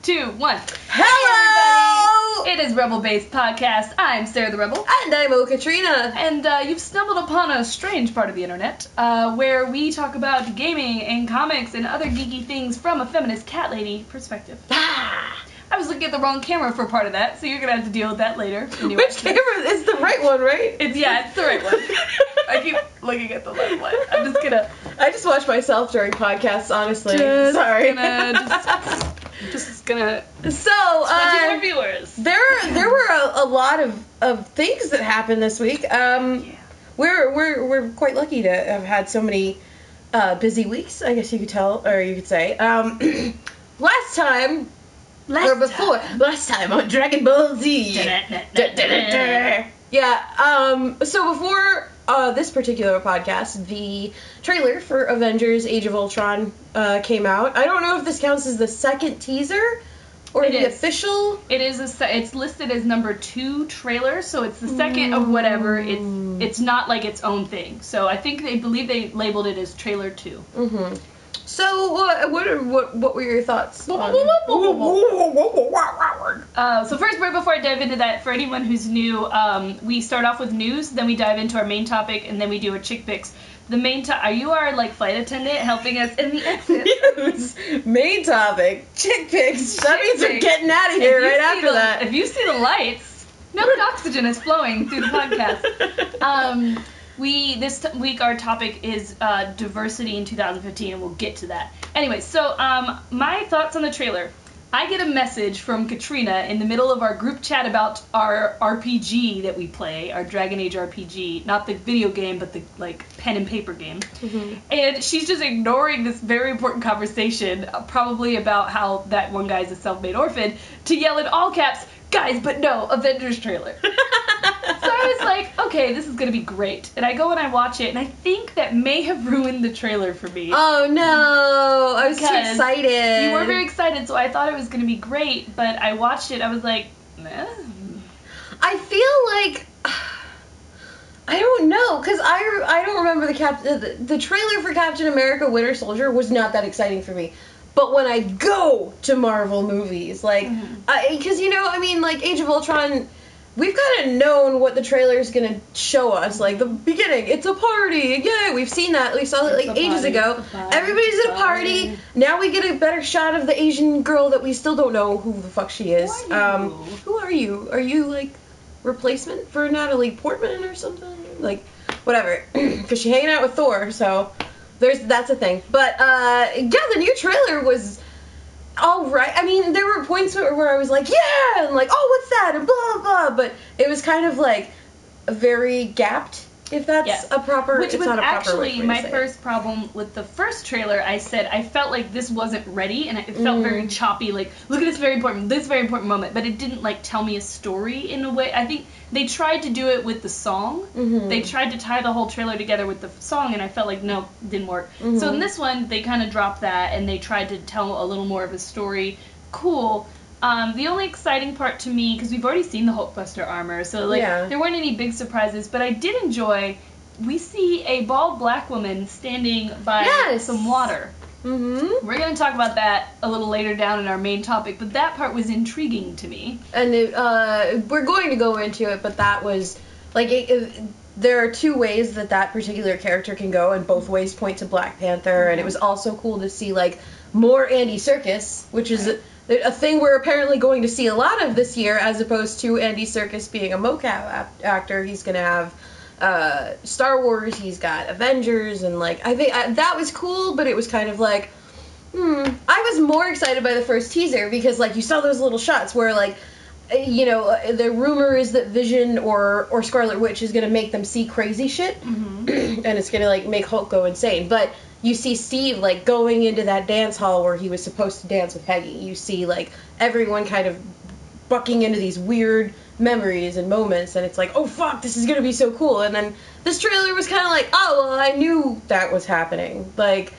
2, 1. Hello! Hey, everybody! It is Rebel Based Podcast. I'm Sarah the Rebel. And I'm OhCatrina. And you've stumbled upon a strange part of the internet, where we talk about gaming and comics and other geeky things from a feminist cat lady perspective. I was looking at the wrong camera for part of that, so you're going to have to deal with that later. Which camera? It's the right one, right? It's the right one. I keep looking at the left one. I just watch myself during podcasts, honestly. Sorry. Just gonna So, more viewers. There were a lot of things that happened this week. We're quite lucky to have had so many busy weeks, I guess you could tell, or you could say. Last time on Dragon Ball Z. Yeah, so before this particular podcast, the trailer for Avengers Age of Ultron came out. I don't know if this counts as the second teaser or the official. It is. It's listed as number 2 trailer, so it's the second of whatever. It's not like its own thing. So I think they labeled it as trailer 2. Mm-hmm. So what were your thoughts? So first, right before I dive into that, for anyone who's new, we start off with news, then we dive into our main topic, and then we do our chick picks. The main are you our flight attendant helping us in the exit? Yes. Main topic, chick picks. That means we're getting out of here right after that. If you see the lights, no oxygen is flowing through the podcast. This week our topic is diversity in 2015, and we'll get to that. Anyway, so my thoughts on the trailer. I get a message from Katrina in the middle of our group chat about our RPG that we play, our Dragon Age RPG, not the video game, but the pen and paper game. Mm-hmm. And she's just ignoring this very important conversation, probably about how that one guy's a self-made orphan, to yell in all caps, "Guys, but no, Avengers trailer." So I was like, okay, this is going to be great. And I go and I watch it, and I think that may have ruined the trailer for me. Oh, no. I was too excited. You were very excited, so I thought it was going to be great. But I watched it. I was like, eh. I feel like... I don't know, because I don't remember the trailer for Captain America Winter Soldier was not that exciting for me. But when I go to Marvel movies, because, Age of Ultron... We've kind of known what the trailer's going to show us. The beginning, it's a party. Yay, we've seen that. We saw it ages ago. Everybody's at a party. Now we get a better shot of the Asian girl that we still don't know who the fuck she is. Who are you? Are you, replacement for Natalie Portman or something? Whatever. Because she's hanging out with Thor, so that's a thing. But, the new trailer was... all right. I mean, there were points where I was like, yeah, and oh, what's that, and blah, blah, but it was kind of very gapped, if that's a proper, Which it's was not a proper actually my first problem with the first trailer. I said I felt like this wasn't ready, and it felt very choppy, look at this very important moment, but it didn't, tell me a story in a way. I think they tried to do it with the song. Mm-hmm. They tried to tie the whole trailer together with the song, and I felt like, no, it didn't work. Mm-hmm. So in this one, they kind of dropped that, and they tried to tell a little more of a story. Cool. The only exciting part to me, because we've already seen the Hulkbuster armor, so there weren't any big surprises, but I did enjoy, we see a bald black woman standing by some water. Mm-hmm. We're going to talk about that a little later down in our main topic, but that part was intriguing to me. And we're going to go into it, but that was, there are 2 ways that particular character can go, and both ways point to Black Panther, and it was also cool to see, more Andy Serkis, which is a thing we're apparently going to see a lot of this year, as opposed to Andy Serkis being a mocap actor. He's going to have Star Wars, he's got Avengers, and I think that was cool, but it was kind of I was more excited by the first teaser, because you saw those little shots where the rumor is that Vision or Scarlet Witch is going to make them see crazy shit, and it's going to make Hulk go insane, but you see Steve going into that dance hall where he was supposed to dance with Peggy. You see everyone kind of bucking into these weird memories and moments, and it's oh fuck, this is gonna be so cool. And then this trailer was kind of oh well, I knew that was happening. And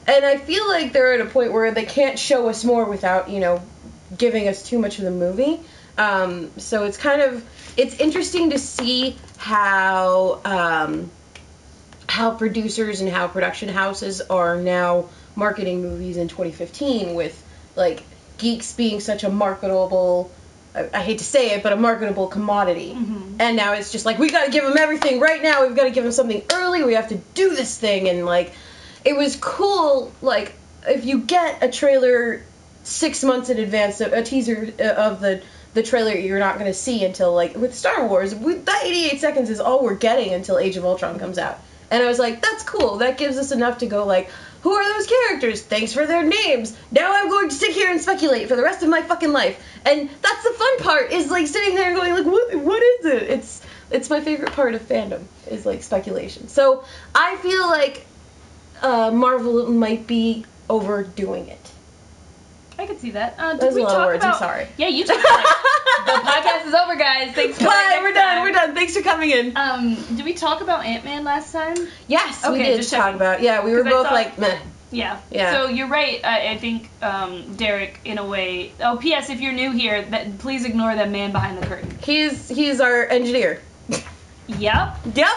I feel like they're at a point where they can't show us more without giving us too much of the movie. So it's interesting to see how producers and how production houses are now marketing movies in 2015 with geeks being such a marketable, I hate to say it, but a marketable commodity. Mm-hmm. And now it's just like, we gotta give them everything right now, we've gotta give them something early, we have to do this thing, and like, it was cool, like, if you get a trailer 6 months in advance, a teaser of the trailer you're not gonna see until, like, with Star Wars, that 88 seconds is all we're getting until Age of Ultron comes out. And I was like, that's cool, that gives us enough to go like, who are those characters? Thanks for their names. Now I'm going to sit here and speculate for the rest of my fucking life. And that's the fun part, is like sitting there and going like, what is it? It's my favorite part of fandom, is like speculation. So I feel like Marvel might be overdoing it. I could see that. That's a lot of words, I'm sorry. Yeah, you talked about it. The podcast is over, guys. Thanks for Bye, we're done. Thanks for coming in. Did we talk about Ant-Man last time? Yes, we Okay, did just talk checking. about, yeah, we were 'Cause I both thought- like, meh. Yeah. Yeah. So you're right. I think Derek, in a way. Oh, P.S. If you're new here, please ignore that man behind the curtain. He's our engineer. Yep. Yep.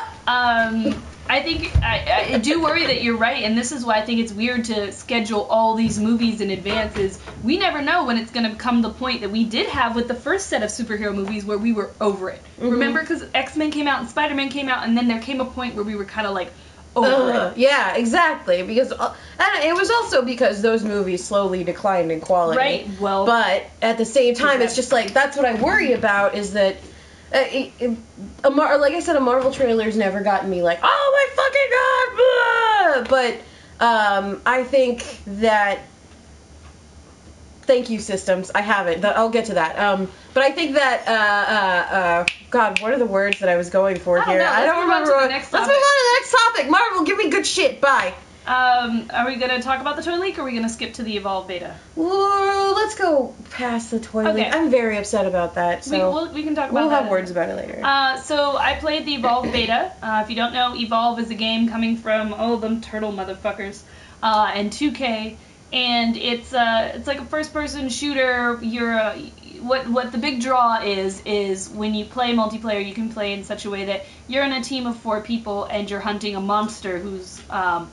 I think I do worry that you're right, and this is why I think it's weird to schedule all these movies in advance. Is we never know when it's going to come the point that we did have with the first set of superhero movies where we were over it. Mm-hmm. Remember, because X-Men came out and Spider-Man came out, and then there came a point where we were kind of like over it. Yeah, exactly. Because and it was also because those movies slowly declined in quality. Right. Well. But at the same time, it's just like, that's what I worry about, is that. Like I said, a Marvel trailer's never gotten me like, oh my fucking god, blah! But I think that, thank you, systems, I haven't, I'll get to that. But I think that, God, what are the words that I was going for here? I don't remember. Let's move on to the next topic. Marvel, give me good shit. Bye. Are we gonna talk about the toy leak, or are we gonna skip to the Evolve beta? Well, let's go past the toy leak. I'm very upset about that. So we can talk about We'll that. have words about it later. So I played the Evolve beta. If you don't know, Evolve is a game coming from them turtle motherfuckers, and 2K, and it's like a first-person shooter. What the big draw is when you play multiplayer, you can play in such a way that you're in a team of 4 people and you're hunting a monster who's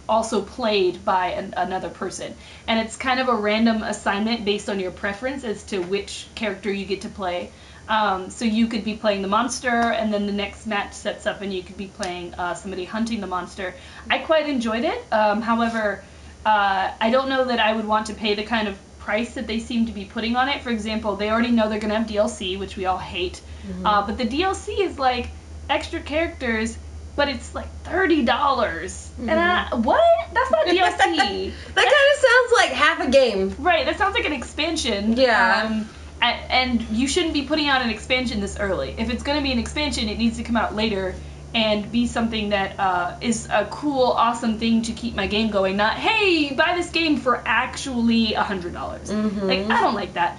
also played by another person. And it's kind of a random assignment based on your preference as to which character you get to play. So you could be playing the monster, and then the next match sets up and you could be playing somebody hunting the monster. I quite enjoyed it. However, I don't know that I would want to pay the kind of price that they seem to be putting on it. For example, they already know they're going to have DLC, which we all hate. Mm-hmm. But the DLC is like extra characters, but it's like $30. Mm-hmm. And what? That's not DLC. That kind of sounds like half a game. Right, that sounds like an expansion. Yeah. And you shouldn't be putting out an expansion this early. If it's going to be an expansion, it needs to come out later and be something that is a cool, awesome thing to keep my game going. Not, hey, buy this game for actually $100. Mm-hmm. Like, I don't like that.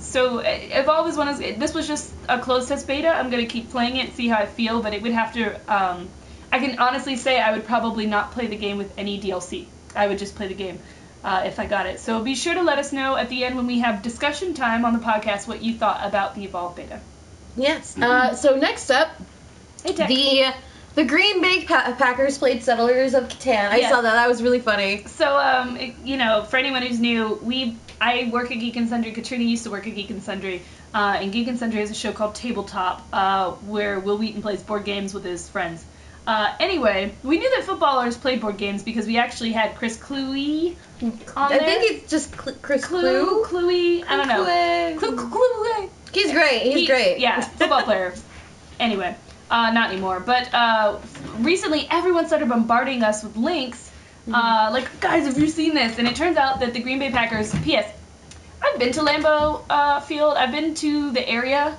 So Evolve is this was just a closed test beta. I'm going to keep playing it, see how I feel, but it would have to, I can honestly say I would probably not play the game with any DLC. I would just play the game if I got it. So be sure to let us know at the end when we have discussion time on the podcast what you thought about the Evolve beta. Yes. So next up, the Green Bay Packers played Settlers of Catan. I saw that. That was really funny. So, for anyone who's new, I work at Geek and Sundry. Catrina used to work at Geek and Sundry. And Geek and Sundry has a show called Tabletop, where Will Wheaton plays board games with his friends. Anyway, we knew that footballers played board games because we actually had Chris Cluey on there. I think it's just Chris Clue. Cluey. I don't know. Cluey. He's great. He's great. Yeah, football player. Anyway. Not anymore, but recently everyone started bombarding us with links, like, guys, have you seen this? And it turns out that the Green Bay Packers, P.S., I've been to Lambeau Field, I've been to the area,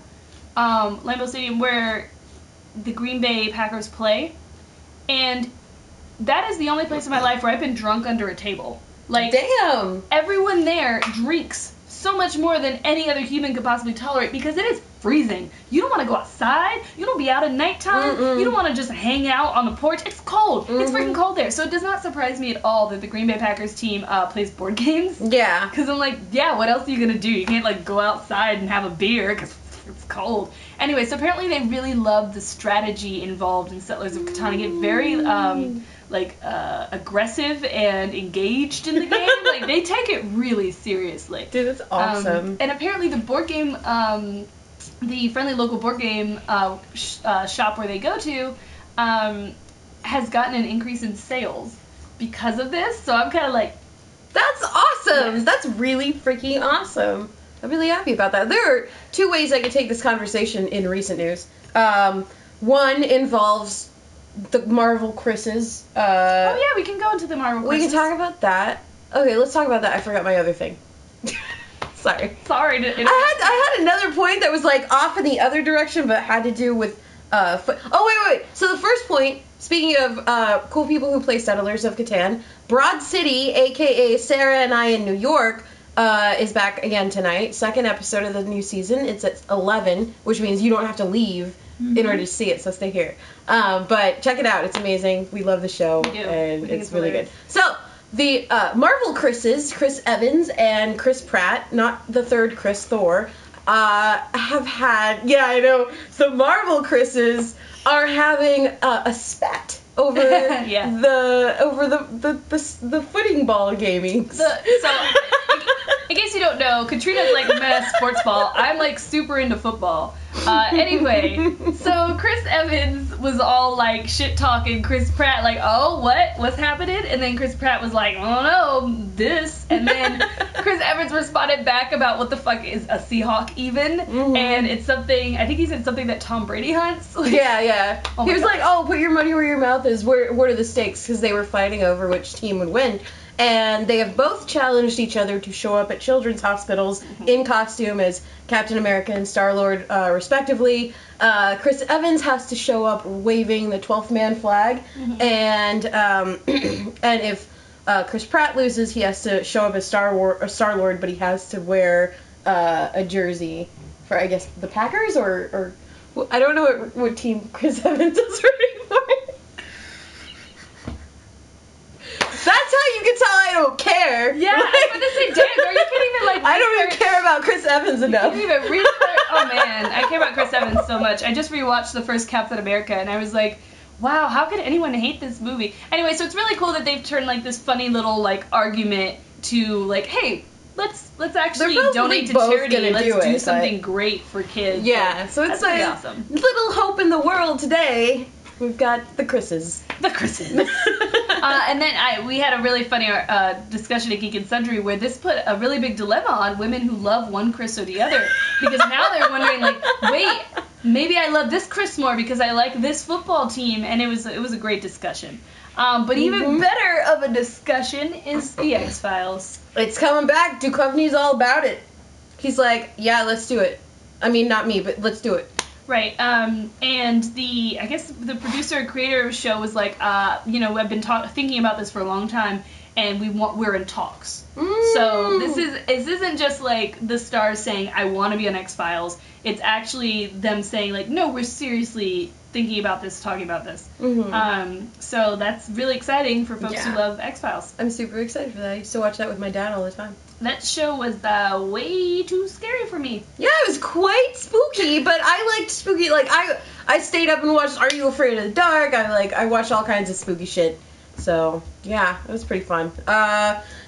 Lambeau Stadium, where the Green Bay Packers play, and that is the only place in my life where I've been drunk under a table. Like, damn! Everyone there drinks so much more than any other human could possibly tolerate because it is freezing. You don't want to go outside. You don't be out at nighttime. Mm-mm. You don't want to just hang out on the porch. It's cold. It's freaking cold there. So it does not surprise me at all that the Green Bay Packers team plays board games. Yeah. Because I'm like, yeah, what else are you going to do? You can't, like, go outside and have a beer because it's cold. Anyway, so apparently they really love the strategy involved in Settlers of Catan. Get very like aggressive and engaged in the game. Like they take it really seriously. Dude, that's awesome. And apparently the board game, the friendly local board game shop where they go to, has gotten an increase in sales because of this. So I'm kind of like, that's awesome. Yeah. That's really freaking awesome. I'm really happy about that. There are two ways I could take this conversation in recent news. One involves the Marvel Chris's. Oh yeah, we can go into the Marvel Chris's. We can talk about that. Okay, let's talk about that. I forgot my other thing. Sorry. I had another point that was like off in the other direction, but had to do with wait. So the first point, speaking of cool people who play Settlers of Catan, Broad City, aka Sarah and I in New York, is back again tonight. Second episode of the new season. It's at 11, which means you don't have to leave in order to see it, so stay here. But check it out. It's amazing. We love the show, and it's really good. So, the Marvel Chris's, Chris Evans and Chris Pratt, not the third Chris, Thor, have had, I know, the Marvel Chris's are having a spat over the footing ball gaming. So, in case you don't know, Katrina's like meh sports ball. I'm like super into football. Anyway, so Chris Evans was all like shit talking Chris Pratt, like, oh, what's happening? And then Chris Pratt was like, oh no, this. And then Chris Evans responded back about what the fuck is a Seahawk even, and it's something, I think he said something that Tom Brady hunts. Like, yeah. He was like, oh, put your money where your mouth is. What are the stakes? Because they were fighting over which team would win. And they have both challenged each other to show up at children's hospitals in costume as Captain America and Star-Lord, respectively. Chris Evans has to show up waving the 12th man flag. And if Chris Pratt loses, he has to show up as Star-Lord, but he has to wear a jersey for, I guess, the Packers? Or I don't know what team Chris Evans is rooting for. That's how you can tell I don't care. Yeah, I was going to say, damn, are you kidding me? Like, I don't even care about Chris Evans enough. You can't even oh man, I care about Chris Evans so much. I just rewatched the first Captain America, and I was like, wow, how could anyone hate this movie? Anyway, so it's really cool that they've turned like this funny little like argument to like, hey, let's actually donate to charity. Let's do something great for kids. Yeah, so it's like awesome. Little hope in the world today. We've got the Chris's. And then we had a really funny discussion at Geek and Sundry where this put a really big dilemma on women who love one Chris or the other. Because now they're wondering, like, wait, maybe I love this Chris more because I like this football team. And it was a great discussion. But even better of a discussion is the X-Files. It's coming back. Duchovny's all about it. He's like, yeah, let's do it. I mean, not me, but let's do it. Right, and I guess the producer and creator of the show was like, I've been thinking about this for a long time, and we're in talks. So this isn't just like the stars saying, I want to be on X-Files. It's actually them saying like, no, we're seriously thinking about this, talking about this. So that's really exciting for folks who love X-Files. I'm super excited for that. I used to watch that with my dad all the time. That show was way too scary for me. Yeah, it was quite spooky, but I liked spooky. Like I stayed up and watched Are You Afraid of the Dark? I watched all kinds of spooky shit. So yeah, it was pretty fun.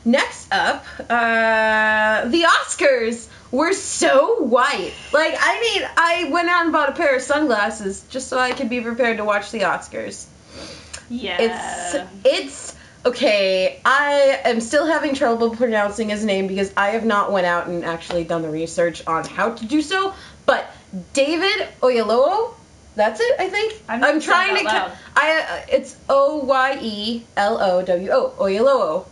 Next up, the Oscars were so white. Like, I mean, I went out and bought a pair of sunglasses just so I could be prepared to watch the Oscars. Yeah. It's okay, I am still having trouble pronouncing his name because I have not went out and actually done the research on how to do so, but David Oyelowo, that's it, I think. I'm trying to it's Oyelowo, Oyelowo.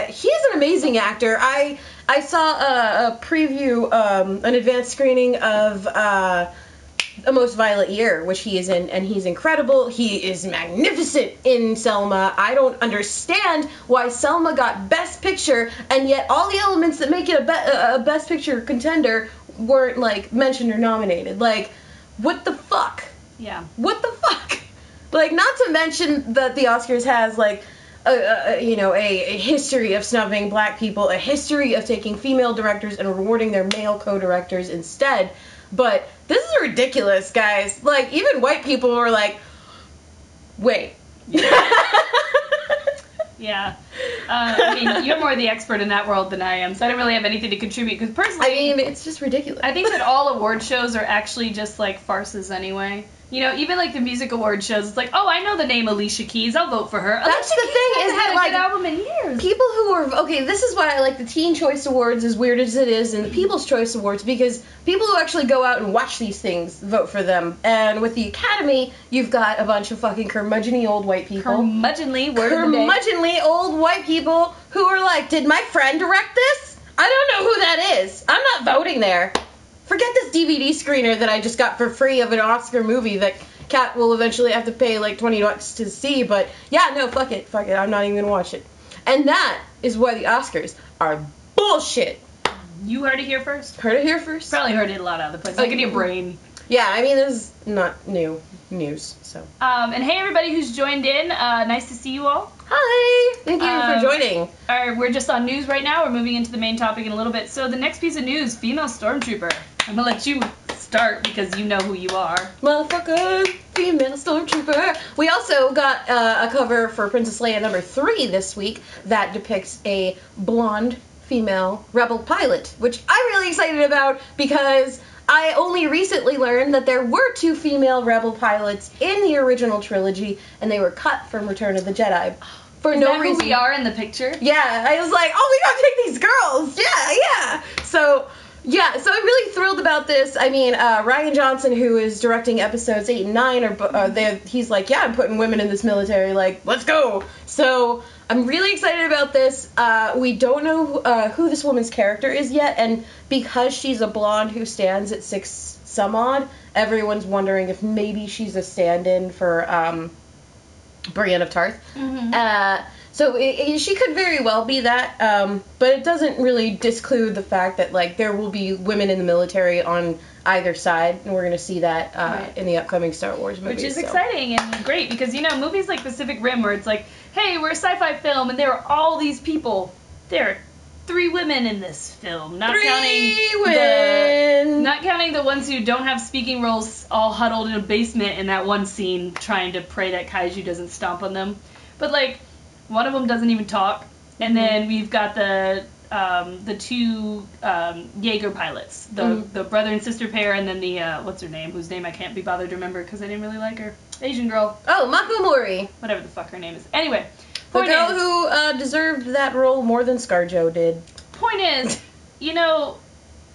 He's an amazing actor. I saw a preview, an advanced screening of A Most Violent Year, which he is in, and he's incredible. He is magnificent in Selma. I don't understand why Selma got Best Picture, and yet all the elements that make it a Best Picture contender weren't, like, mentioned or nominated. Like, what the fuck? Yeah. What the fuck? Like, not to mention that the Oscars has, like, a history of snubbing black people, a history of taking female directors and rewarding their male co-directors instead. But this is ridiculous, guys. Like, even white people were like, wait, Yeah. I mean, you're more the expert in that world than I am, so I don't really have anything to contribute, because personally... I mean, it's just ridiculous. I think that all award shows are actually just, like, farces anyway. You know, even, like, the music award shows, it's like, oh, I know the name Alicia Keys, I'll vote for her. That's Alicia the Keys thing, is hasn't that, had a like, good album in years. people who are... Okay, this is why I like the Teen Choice Awards, as weird as it is, and the People's Choice Awards, because people who actually go out and watch these things vote for them. And with the Academy, you've got a bunch of fucking curmudgeon-y old white people. Curmudgeonly, word of the day. Curmudgeonly old white people who are like, did my friend direct this? I don't know who that is. I'm not voting there. Forget this DVD screener that I just got for free of an Oscar movie that Kat will eventually have to pay like $20 to see, but yeah, no, fuck it, I'm not even gonna watch it. And that is why the Oscars are bullshit. You heard it here first? Heard it here first? Probably heard it a lot of other places, like in your brain. Yeah, I mean, this is not new news, so. And hey, everybody who's joined in, nice to see you all. Hi! Thank you for joining. We're just on news right now. We're moving into the main topic in a little bit. So the next piece of news, female stormtrooper. I'm gonna let you start because you know who you are. Motherfucker, female stormtrooper. We also got a cover for Princess Leia number 3 this week that depicts a blonde female rebel pilot, which I'm really excited about because I only recently learned that there were 2 female rebel pilots in the original trilogy, and they were cut from Return of the Jedi. For Is no that reason. Who we are in the picture? Yeah, I was like, oh, we gotta take these girls. Yeah. So I'm really thrilled about this. I mean, Rian Johnson, who is directing episodes 8 and 9, he's like, yeah, I'm putting women in this military, like, let's go. So I'm really excited about this. We don't know who this woman's character is yet, and because she's a blonde who stands at 6 some odd, everyone's wondering if maybe she's a stand-in for Brienne of Tarth. Mm-hmm. So she could very well be that, but it doesn't really disclude the fact that, like, there will be women in the military on either side, and we're going to see that right. in the upcoming Star Wars movies. Which is exciting and great, because, you know, movies like Pacific Rim, where it's like, hey, we're a sci-fi film, and there are all these people. There are 3 women in this film, not counting the ones who don't have speaking roles, all huddled in a basement in that one scene, trying to pray that Kaiju doesn't stomp on them. But, like, one of them doesn't even talk, and then we've got the 2 Jaeger pilots, the brother and sister pair, and then the what's her name, whose name I can't be bothered to remember because I didn't really like her, Asian girl. Oh, Mako Mori. Whatever the fuck her name is. Anyway, the girl who deserved that role more than ScarJo did. Point is, you know,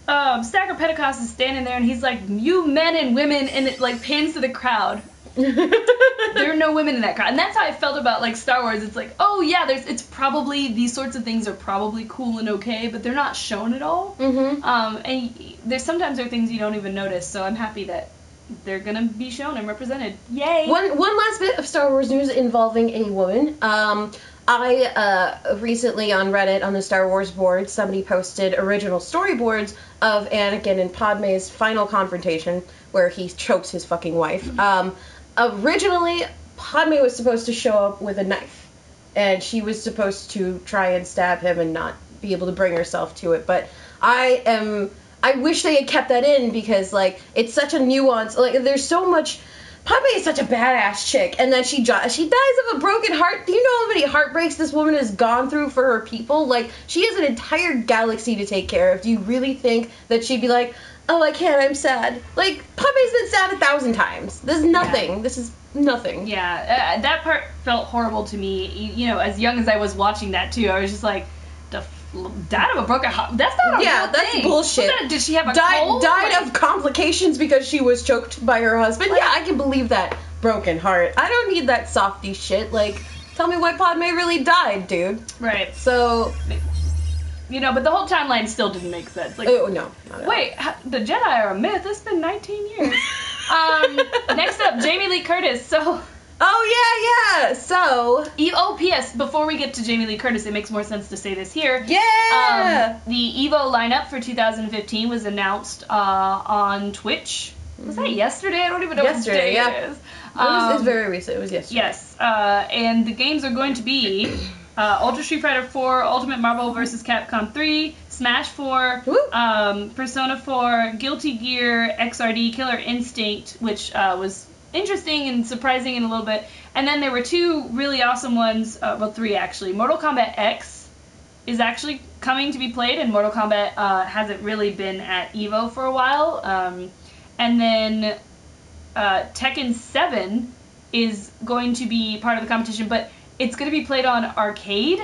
Stacker Pentecost is standing there, and he's like, you men and women, and it, like, pans to the crowd. There are no women in that crowd, and that's how I felt about, like, Star Wars. It's like, oh yeah, it's probably, these sorts of things are probably cool and okay, but they're not shown at all. Mm-hmm. And sometimes there are things you don't even notice, so I'm happy that they're gonna be shown and represented. Yay! One last bit of Star Wars news involving a woman. I recently on Reddit, on the Star Wars board, somebody posted original storyboards of Anakin and Padme's final confrontation, where he chokes his fucking wife. Originally, Padme was supposed to show up with a knife, and she was supposed to try and stab him and not be able to bring herself to it, but I wish they had kept that in, because, like, it's such a nuance, like, there's so much. Padme is such a badass chick, and then she dies of a broken heart. Do you know how many heartbreaks this woman has gone through for her people? Like, she has an entire galaxy to take care of. Do you really think that she'd be like, oh, I can't, I'm sad? Like, Padme's been sad 1,000 times. This is nothing. Yeah. This is nothing. Yeah, that part felt horrible to me. You know, as young as I was watching that, too, I was just like, died of a broken heart? That's not a real that's thing. bullshit. Did she have a cold? Died of complications because she was choked by her husband? Like, yeah, I can believe that. Broken heart. I don't need that softy shit. Like, tell me why Padme really died, dude. Right. So, you know, but the whole timeline still didn't make sense. Like, oh, no. Wait, the Jedi are a myth? It's been 19 years. Next up, Jamie Lee Curtis. So... Oh, yeah. So... P.S. Before we get to Jamie Lee Curtis, it makes more sense to say this here. Yeah! The EVO lineup for 2015 was announced on Twitch. Was that yesterday? I don't even know what day it is. It's very recent. It was yesterday. Yes. And the games are going to be Ultra Street Fighter 4, Ultimate Marvel vs. Capcom 3, Smash 4, Persona 4, Guilty Gear, XRD, Killer Instinct, which was interesting and surprising in a little bit. And then there were two really awesome ones, well, three actually. Mortal Kombat X is actually coming to be played, and Mortal Kombat hasn't really been at EVO for a while. And then Tekken 7 is going to be part of the competition, but it's going to be played on arcade,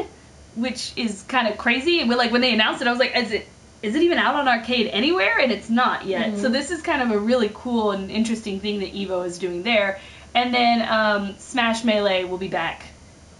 which is kind of crazy. And when they announced it, I was like, is it even out on arcade anywhere? And it's not yet. So this is kind of a really cool and interesting thing that EVO is doing there. And then Smash Melee will be back.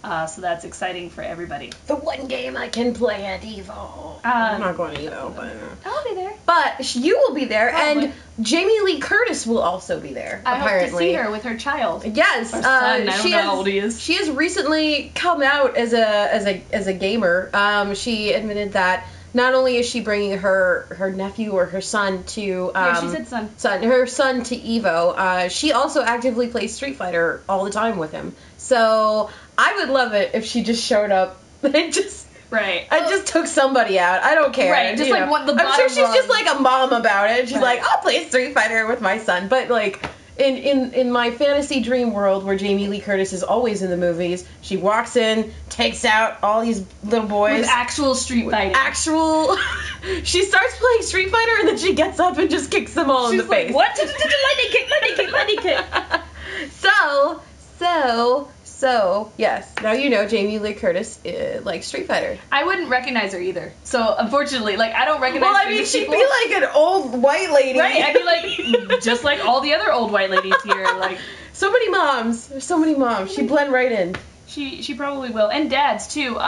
So that's exciting for everybody. The one game I can play at EVO. I'm not going to EVO, but... I'll be there. But you will be there, Probably. and Jamie Lee Curtis will also be there, I apparently. hope to see her with her child. Yes. Or son, I don't know how old he is. She has recently come out as a gamer. She admitted that not only is she bringing her nephew or her son to... yeah, she said son. Her son to EVO, she also actively plays Street Fighter all the time with him. So I would love it if she just showed up and just... Right. I just took somebody out. I don't care. Right, just you like know. what the I'm sure she's bottom just rung. like a mom about it. She's Right. like, I'll play Street Fighter with my son. But like in my fantasy dream world where Jamie Lee Curtis is always in the movies, she walks in, takes out all these little boys. With actual Street Fighting. She starts playing Street Fighter and then she gets up and just kicks them all in the face. What? Lightning kick. So, yes. Now you know Jamie Lee Curtis likes Street Fighter. I wouldn't recognize her either. So, unfortunately, I don't recognize she'd people. be like an old white lady. Right, I'd be like, just like all the other old white ladies here. So many moms. There's so many moms. She'd blend right in. She probably will. And dads, too.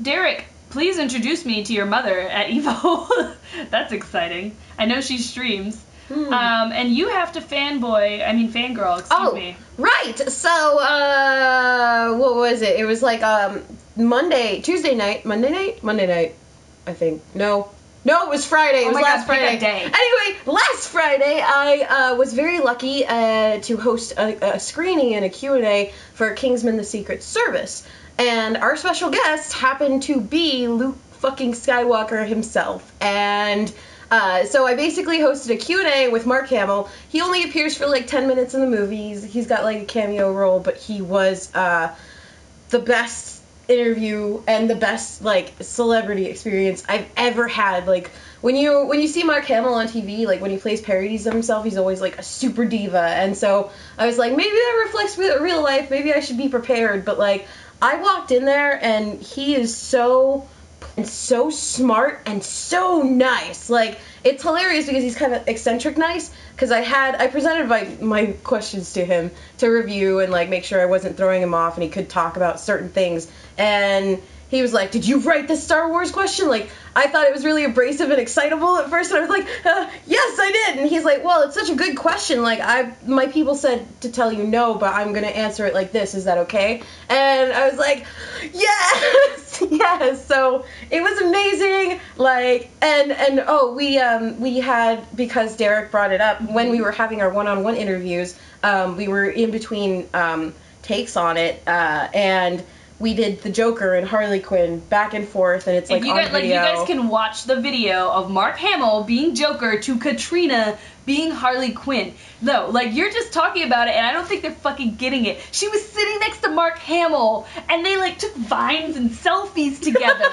Derek, please introduce me to your mother at EVO. That's exciting. I know she streams. And you have to fangirl, excuse me. Right. So, what was it? It was like Monday night, I think. No, it was Friday. It was last Friday. Day. Anyway, last Friday, I was very lucky to host a screening and a Q&A for Kingsman: The Secret Service. And our special guest happened to be Luke fucking Skywalker himself. And... so I basically hosted a Q&A with Mark Hamill. He only appears for 10 minutes in the movies. He's got a cameo role, but he was the best interview and the best celebrity experience I've ever had. When you see Mark Hamill on TV, when he plays parodies of himself, he's always a super diva. And so I was like, maybe that reflects real life. Maybe I should be prepared. But I walked in there and he is so smart and so nice. It's hilarious because he's kind of eccentric nice, because I presented my questions to him to review and make sure I wasn't throwing him off and he could talk about certain things, and he was like, did you write this Star Wars question? I thought it was really abrasive and excitable at first, and I was like, yes, I did. And he's like, well, it's such a good question. My people said to tell you no, but I'm going to answer it like this. Is that okay? And I was like, yes. So it was amazing. We had, because Derek brought it up, when we were having our one-on-one interviews, we were in between takes on it, and we did the Joker and Harley Quinn back and forth, and it's on video. You guys can watch the video of Mark Hamill being Joker to Katrina being Harley Quinn. No, you're just talking about it, and I don't think they're fucking getting it. She was sitting next to Mark Hamill, and they took vines and selfies together.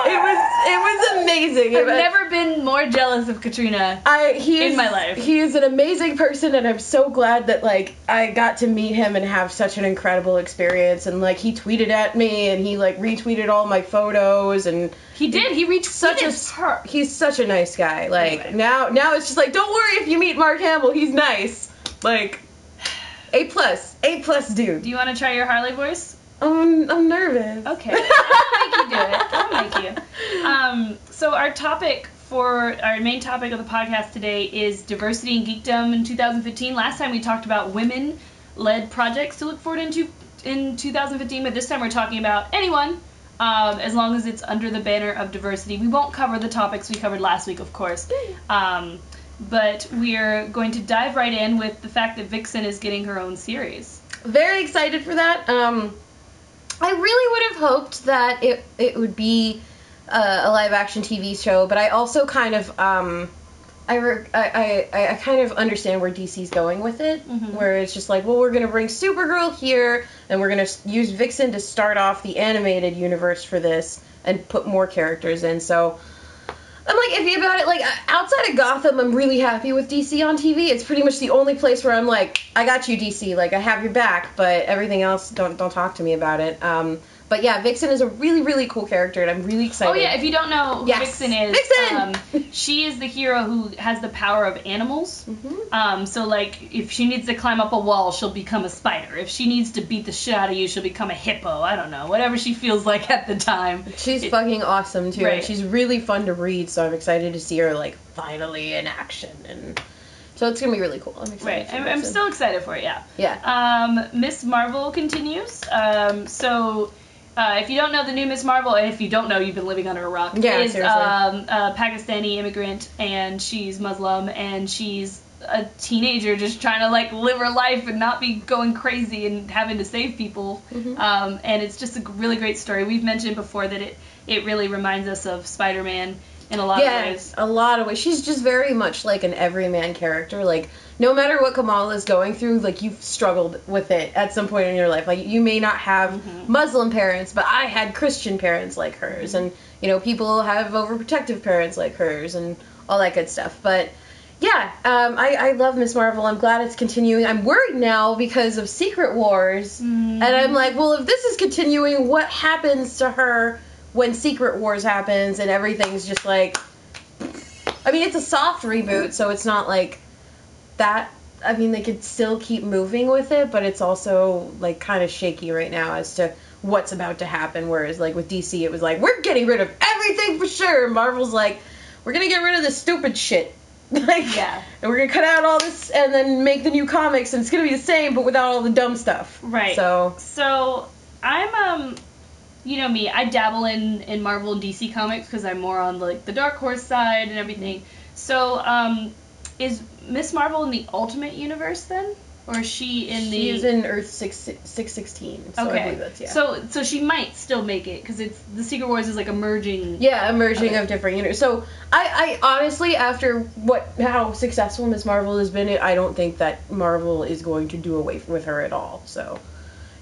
It was amazing. I've never been more jealous of Katrina in my life. He is an amazing person, and I'm so glad that I got to meet him and have such an incredible experience. And he tweeted at me, and he retweeted all my photos, and he did. He retweeted her. He's such a nice guy. Anyway. Now it's just don't worry if you meet Mark Hamill. He's nice. A plus dude. Do you want to try your Harley voice? I'm nervous. Okay. I'll make you do it. I'll make you. So our main topic of the podcast today is diversity and geekdom in 2015. Last time we talked about women-led projects to look forward in 2015, but this time we're talking about anyone, as long as it's under the banner of diversity. We won't cover the topics we covered last week, of course. But we're going to dive right in with the fact that Vixen is getting her own series. Very excited for that. I really would have hoped that it would be a live-action TV show, but I also kind of I kind of understand where DC's going with it, where it's just like, well, we're going to bring Supergirl here, and we're going to use Vixen to start off the animated universe for this, and put more characters in, so I'm, like, iffy about it. Like, outside of Gotham, I'm really happy with DC on TV. It's pretty much the only place where I'm like, I got you, DC, like, I have your back, but everything else, don't talk to me about it. But yeah, Vixen is a really, really cool character, and I'm really excited. Oh yeah, if you don't know who Vixen is, Vixen! She is the hero who has the power of animals. So like, if she needs to climb up a wall, she'll become a spider. If she needs to beat the shit out of you, she'll become a hippo. I don't know, whatever she feels like at the time. She's fucking awesome too. Right. And she's really fun to read, so I'm excited to see her like finally in action, and so it's gonna be really cool. I'm excited. Right, I'm still excited for it. Yeah. Yeah. Miss Marvel continues. If you don't know the new Miss Marvel, and if you don't know, you've been living under a rock, is a Pakistani immigrant, and she's Muslim, and she's a teenager just trying to, like, live her life and not be going crazy and having to save people. And it's just a really great story. We've mentioned before that it really reminds us of Spider-Man in a lot of ways. Yeah, a lot of ways. She's just very much like an everyman character. Like, no matter what Kamala is going through, like, you've struggled with it at some point in your life. Like, you may not have Muslim parents, but I had Christian parents like hers. And, you know, people have overprotective parents like hers and all that good stuff. But, yeah, I love Miss Marvel. I'm glad it's continuing. I'm worried now because of Secret Wars. And I'm like, well, if this is continuing, what happens to her when Secret Wars happens and everything's just like... I mean, it's a soft reboot, so it's not like that. I mean, they could still keep moving with it, but it's also, like, kind of shaky right now as to what's about to happen, whereas, like, with DC, it was like, we're getting rid of everything for sure. Marvel's like, we're gonna get rid of this stupid shit. Like, yeah. And we're gonna cut out all this and then make the new comics, and it's gonna be the same, but without all the dumb stuff. Right. So I'm, you know me, I dabble in Marvel and DC comics because I'm more on, like, the Dark Horse side and everything. So, is Miss Marvel in the Ultimate Universe then? Or is she in the... She's in Earth 616, so okay. I believe that's, yeah. So she might still make it, because it's the Secret Wars is like a merging... Yeah, a merging of different universes. So, I honestly, after how successful Miss Marvel has been, I don't think that Marvel is going to do away with her at all. So,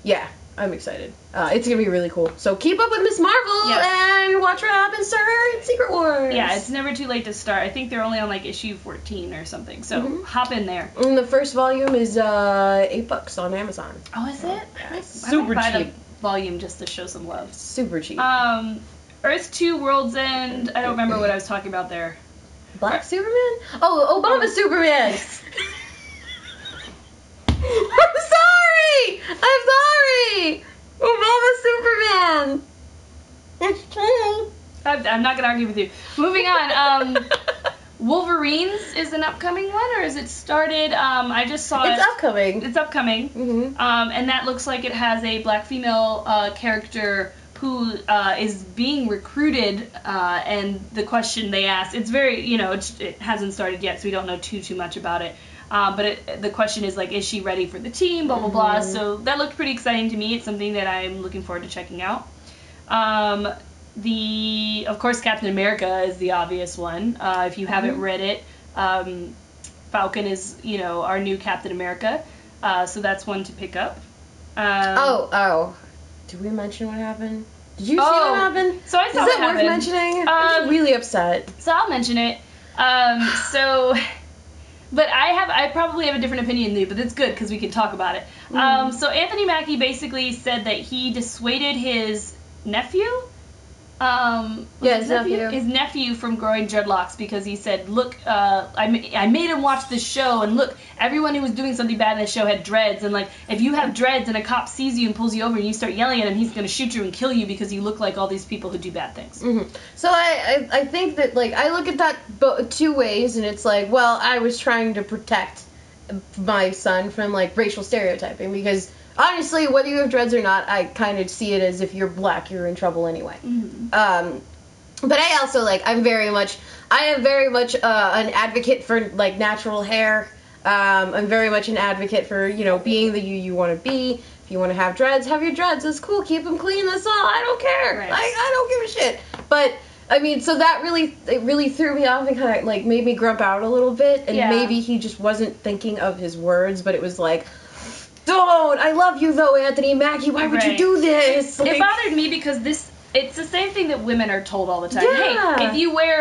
yeah, I'm excited. It's going to be really cool. So keep up with Miss Marvel and watch what happens to her in Secret Wars. Yeah, it's never too late to start. I think they're only on, like, issue 14 or something. So hop in there. And the first volume is $8 on Amazon. Oh, is it? Yeah, super cheap. I might buy the volume just to show some love. Super cheap. Earth 2 World's End. I don't remember what I was talking about there. Black Superman? Oh, Obama Superman! I'm sorry! Obama Superman! It's true. I'm not gonna argue with you. Moving on. Wolverines is an upcoming one, or is it started? I just saw it. It's upcoming. It's upcoming. And that looks like it has a black female character who is being recruited, and the question they ask, it's very, it hasn't started yet, so we don't know too much about it. But the question is, like, is she ready for the team, blah, blah, blah. So that looked pretty exciting to me. It's something that I'm looking forward to checking out. Of course, Captain America is the obvious one. If you haven't read it, Falcon is, our new Captain America. So that's one to pick up. Did we mention what happened? Did you see what happened? So I saw what happened. Is it worth mentioning? I'm really upset. So I'll mention it. But I probably have a different opinion than you, but it's good because we can talk about it. So Anthony Mackie basically said that he dissuaded his nephew? His nephew. His nephew from growing dreadlocks because he said, look, I made him watch this show, and look, everyone who was doing something bad in this show had dreads, and, like, if you have dreads and a cop sees you and pulls you over and you start yelling at him, he's going to shoot you and kill you because you look like all these people who do bad things. So I think that, like, I look at that two ways, and it's like, well, I was trying to protect my son from, like, racial stereotyping, because honestly, whether you have dreads or not, I kind of see it as if you're black, you're in trouble anyway. But I also, like, I am very much an advocate for, like, natural hair. I'm very much an advocate for, being the you want to be. If you want to have dreads, have your dreads. That's cool. Keep them clean. That's all. I don't care. Right. I don't give a shit. But I mean, so that really threw me off and kind of, like, made me grump out a little bit, and maybe he just wasn't thinking of his words, but it was like, don't! I love you, though, Anthony Mackie, why would you do this? It bothered me because it's the same thing that women are told all the time. Yeah. Hey,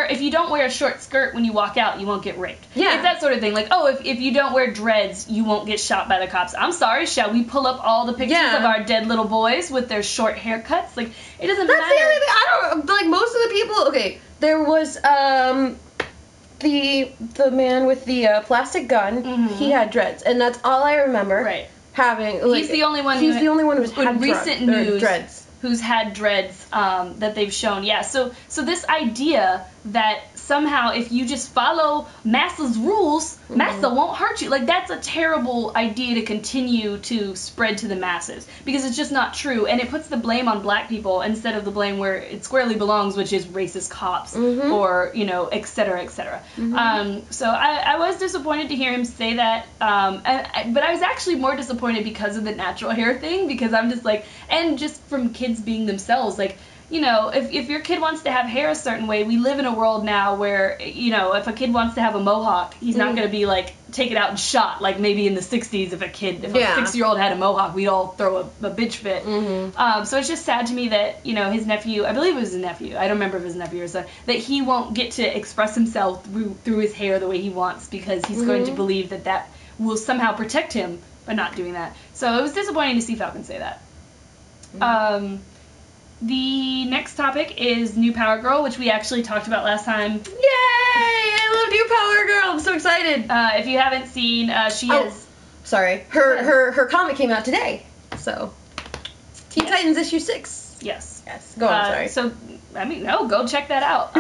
if you don't wear a short skirt when you walk out, you won't get raped. Yeah. It's that sort of thing. Like, oh, if you don't wear dreads, you won't get shot by the cops. I'm sorry, shall we pull up all the pictures of our dead little boys with their short haircuts? Like, it doesn't matter. That's the other thing. I don't, like, most of the people, okay, there was, the man with the plastic gun, he had dreads, and that's all I remember having. Like, he's the only one who's had recent news dreads. Who's had dreads that they've shown. Yeah, so this idea that somehow if you just follow Massa's rules, Massa won't hurt you. Like, that's a terrible idea to continue to spread to the masses, because it's just not true, and it puts the blame on black people instead of the blame where it squarely belongs, which is racist cops or, you know, et cetera, et cetera. So I was disappointed to hear him say that, but I was actually more disappointed because of the natural hair thing, because I'm just like, and just from kids being themselves, like, you know, if your kid wants to have hair a certain way, we live in a world now where, you know, if a kid wants to have a mohawk, he's not going to be, like, taken out and shot, like maybe in the 60s if a 6-year-old had a mohawk, we'd all throw a bitch fit. So it's just sad to me that, you know, his nephew, I believe it was his nephew, I don't remember if it was his nephew or son, that he won't get to express himself through his hair the way he wants, because he's going to believe that will somehow protect him by not doing that. So it was disappointing to see Falcon say that. The next topic is New Power Girl, which we actually talked about last time. Yay! I love New Power Girl. I'm so excited. If you haven't seen, she has... Sorry. Her comic came out today. So, Teen Titans issue 6. Yes. Go on, sorry. So, I mean, no, go check that out.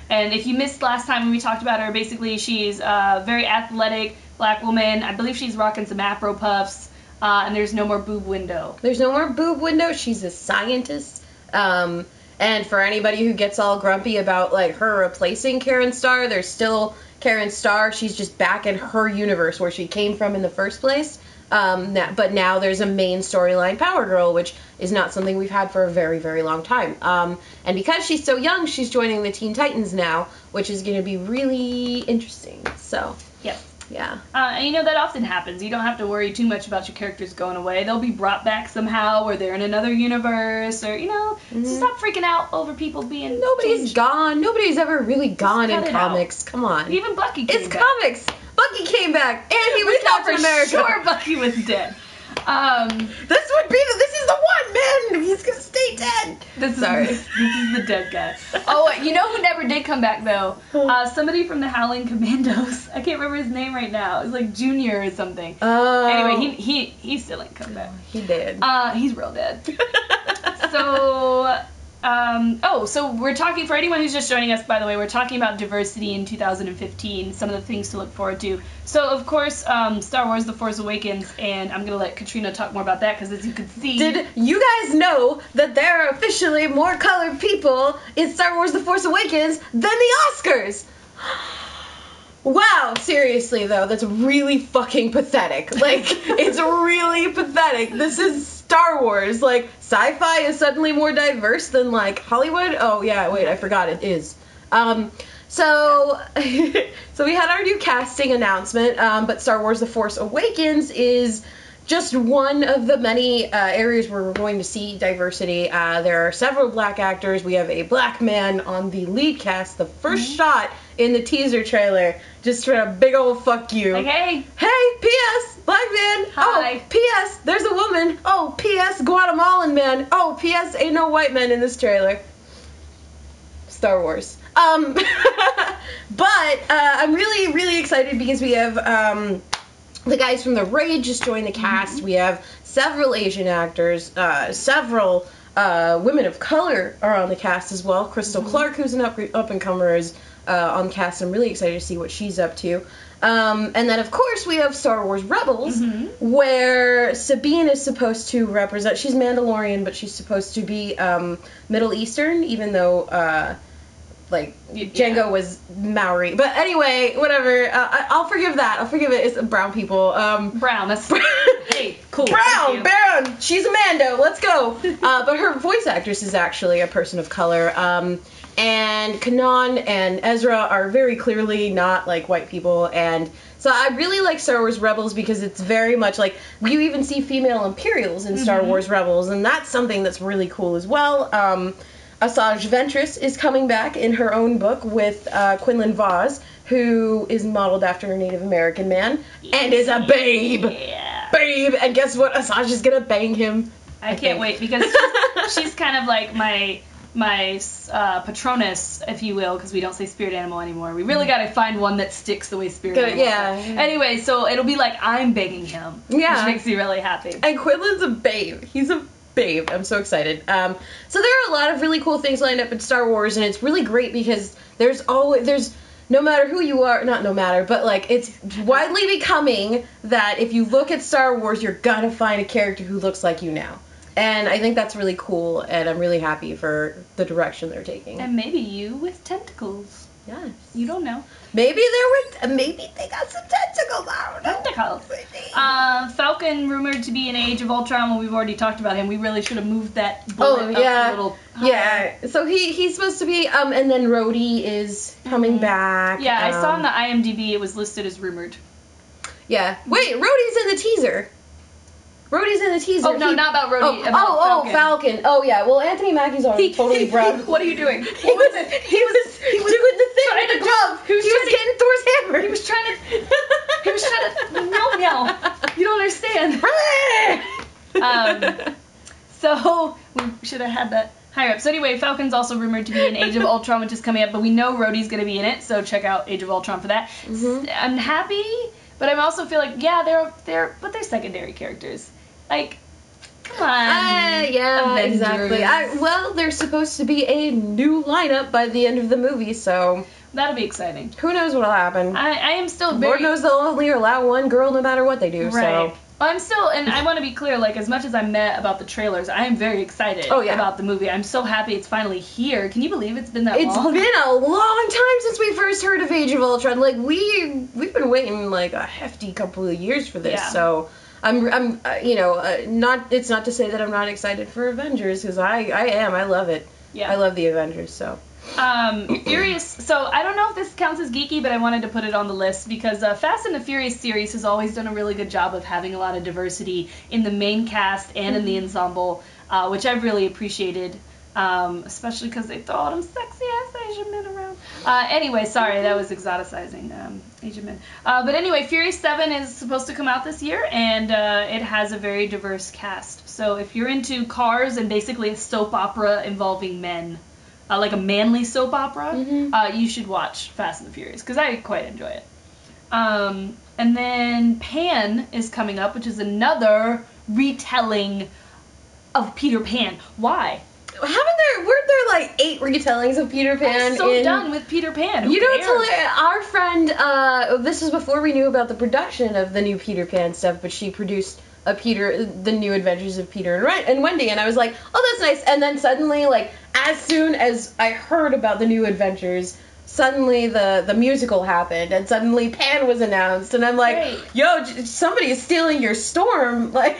And if you missed last time when we talked about her, basically she's a very athletic black woman. I believe she's rocking some Afro puffs. And there's no more boob window. There's no more boob window. She's a scientist. And for anybody who gets all grumpy about, like, her replacing Karen Starr, there's still Karen Starr. She's just back in her universe where she came from in the first place. But now there's a main storyline, Power Girl, which is not something we've had for a very, very long time. And because she's so young, she's joining the Teen Titans now, which is going to be really interesting. So, yes. Yeah. And you know, that often happens. You don't have to worry too much about your characters going away. They'll be brought back somehow, or they're in another universe, or, you know, stop freaking out over people being Nobody's gone. Nobody's ever really gone in comics. Come on. Even Bucky came back. It's comics. Bucky came back, and he was Captain America. Sure, Bucky was dead. This is the one, man. He's gonna stay dead. This is the dead guy. Oh, you know who never did come back though? Somebody from the Howling Commandos. I can't remember his name right now. It's like Junior or something. Oh. Anyway, he still ain't come back. He did. He's real dead. So we're talking, for anyone who's just joining us, by the way, we're talking about diversity in 2015, some of the things to look forward to. So, of course, Star Wars The Force Awakens, and I'm going to let Catrina talk more about that, because as you can see... Did you guys know that there are officially more colored people in Star Wars The Force Awakens than the Oscars? Wow, seriously, though, that's really fucking pathetic. Like, it's really pathetic. This is Star Wars. Like, sci-fi is suddenly more diverse than, like, Hollywood? Oh, yeah, wait, I forgot it is. So we had our new casting announcement, but Star Wars The Force Awakens is just one of the many areas where we're going to see diversity. There are several black actors. We have a black man on the lead cast. The first shot in the teaser trailer just for a big old fuck you. Like, hey, P.S. Black man. Hi. Oh, P.S. There's a woman. Oh, P.S. Guatemalan man. Oh, P.S. Ain't no white men in this trailer. Star Wars. But I'm really, really excited because we have the guys from The Raid just joined the cast. We have several Asian actors, several women of color are on the cast as well. Crystal Clark, who's an up-and-comer, is on the cast. I'm really excited to see what she's up to. And then, of course, we have Star Wars Rebels, where Sabine is supposed to represent... She's Mandalorian, but she's supposed to be Middle Eastern, even though... Django was Maori. But anyway, whatever. I'll forgive that. I'll forgive it. It's brown people. Brown. That's... Hey, cool. Brown. She's a Mando. Let's go. But her voice actress is actually a person of color. and Kanan and Ezra are very clearly not like white people, and so I really like Star Wars Rebels because it's very much like you even see female Imperials in Star Wars Rebels, and that's something that's really cool as well. Asajj Ventress is coming back in her own book with Quinlan Vos, who is modeled after a Native American man and is a babe. Yeah. Babe, and guess what? Asajj is gonna bang him. I can't wait because she's kind of like my Patronus, if you will, because we don't say spirit animal anymore. We really got to find one that sticks the way spirit animal does. Anyway, so it'll be like I'm begging him, which makes me really happy. And Quinlan's a babe. He's a babe. I'm so excited. So there are a lot of really cool things lined up in Star Wars, and it's really great because there's no matter who you are, not no matter, but like it's widely becoming that if you look at Star Wars, you're gonna find a character who looks like you now. And I think that's really cool, and I'm really happy for the direction they're taking. And maybe you with tentacles. Yes. You don't know. Maybe they got some tentacles. I don't know. Tentacles. Falcon rumored to be in Age of Ultron. Well, we've already talked about him. We really should have moved that bullet up a little higher. Yeah. So he's supposed to be, and then Rhodey is coming back. Yeah, I saw in the IMDb it was listed as rumored. Yeah. Wait, Rhodey's in the teaser. Rhodey's in the teaser. Oh, no, not about Rhodey. About Falcon. Oh, yeah. Well, Anthony Mackie's already totally brown. What are you doing? He was doing the thing with the glove. He was getting Thor's hammer. He was trying to meow. You don't understand. So we should have had that higher up. So anyway, Falcon's also rumored to be in Age of Ultron, which is coming up, but we know Rhodey's going to be in it, so check out Age of Ultron for that. I'm happy, but I also feel like, they're secondary characters. Like, come on. Yeah, Avengers. exactly. Well, there's supposed to be a new lineup by the end of the movie, so that'll be exciting. Who knows what'll happen? I am still Lord knows they'll only allow one girl no matter what they do, right. So. I'm still, and I want to be clear, like, as much as I'm mad about the trailers, I am very excited about the movie. I'm so happy it's finally here. Can you believe it's been that long? It's been a long time since we first heard of Age of Ultron. Like, we've been waiting, like, a hefty couple of years for this, so I'm it's not to say that I'm not excited for Avengers, because I am. I love it. Yeah. I love the Avengers, so. Furious, so I don't know if this counts as geeky, but I wanted to put it on the list because Fast and the Furious series has always done a really good job of having a lot of diversity in the main cast and in the ensemble, which I've really appreciated, especially because they throw all them sexy-ass Asian men around. Anyway, sorry, that was exoticizing Asian men. But anyway, Furious 7 is supposed to come out this year, and it has a very diverse cast. So if you're into cars and basically a soap opera involving men, like a manly soap opera, you should watch Fast and the Furious, because I quite enjoy it. And then Pan is coming up, which is another retelling of Peter Pan. Why? Weren't there like 8 retellings of Peter Pan? I'm so done with Peter Pan. You know, it's hilarious. Our friend, this is before we knew about the production of the new Peter Pan stuff, but she produced the new Adventures of Peter and Wendy, and I was like, oh, that's nice. And then suddenly, like, as soon as I heard about the new Adventures, suddenly the musical happened, and suddenly Pan was announced, and I'm like, yo, somebody is stealing your storm, like,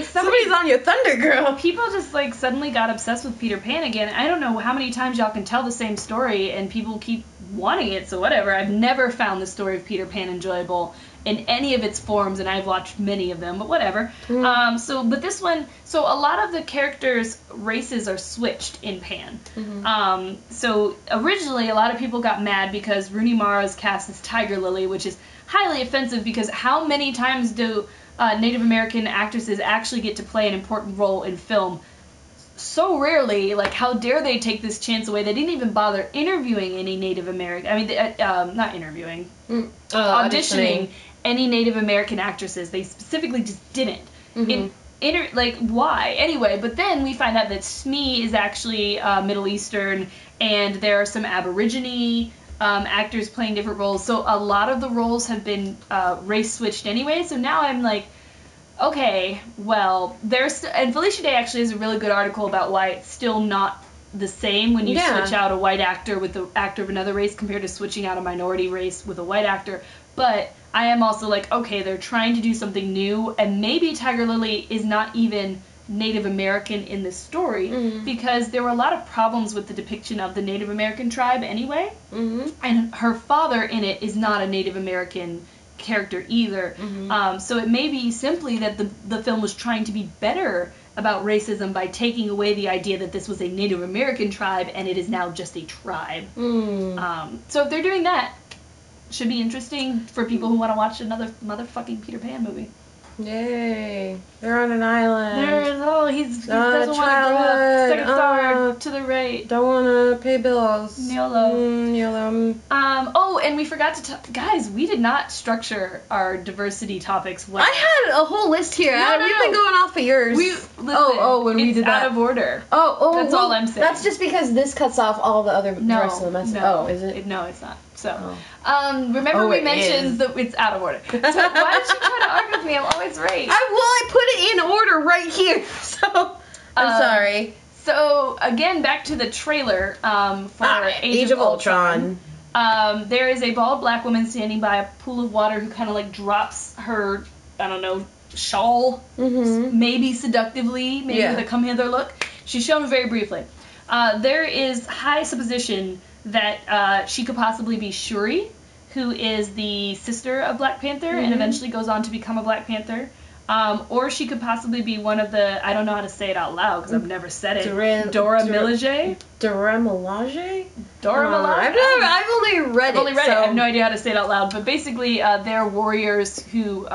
somebody's on your thunder, girl. People just, like, suddenly got obsessed with Peter Pan again. I don't know how many times y'all can tell the same story, and people keep wanting it, so whatever. I've never found the story of Peter Pan enjoyable in any of its forms, and I've watched many of them, but whatever. But this one, so a lot of the characters' races are switched in Pan. So originally, a lot of people got mad because Rooney Mara's cast as Tiger Lily, which is highly offensive because how many times do Native American actresses actually get to play an important role in film? So rarely. Like, how dare they take this chance away? They didn't even bother interviewing any Native American, not interviewing, auditioning any Native American actresses. They specifically just didn't. Why? Anyway, but then we find out that Smee is actually Middle Eastern, and there are some Aborigine actors playing different roles. So a lot of the roles have been race switched anyway. So now I'm like, okay, well, and Felicia Day actually has a really good article about why it's still not the same when you switch out a white actor with an actor of another race compared to switching out a minority race with a white actor. But I am also like, okay, they're trying to do something new, and maybe Tiger Lily is not even Native American in this story because there were a lot of problems with the depiction of the Native American tribe anyway. And her father in it is not a Native American character either. So it may be simply that the film was trying to be better about racism by taking away the idea that this was a Native American tribe and it is now just a tribe. So if they're doing that, should be interesting for people who want to watch another motherfucking Peter Pan movie. Yay. They're on an island. He doesn't want to grow up. Second star to the right. Don't want to pay bills. YOLO. And we forgot to guys, we did not structure our diversity topics well. I had a whole list here. We've been going off of yours. When we did that. Out of order. That's all I'm saying. That's just because this cuts off all the other rest of the message. Is it? No, it's not. So, remember we mentioned that it's out of order. So why don't you try to argue with me? I'm always right. I put it in order right here. So, I'm sorry. So, again, back to the trailer for Age of Ultron. There is a bald black woman standing by a pool of water who kind of like drops her, I don't know, shawl, maybe seductively, maybe with a come hither look. She's shown very briefly. There is high supposition that she could possibly be Shuri, who is the sister of Black Panther and eventually goes on to become a Black Panther. Or she could possibly be one of the, I don't know how to say it out loud because I've never said it. Dora Milaje? Dora Milaje? Dora Milaje? I've only read it. I have no idea how to say it out loud. But basically, they're warriors who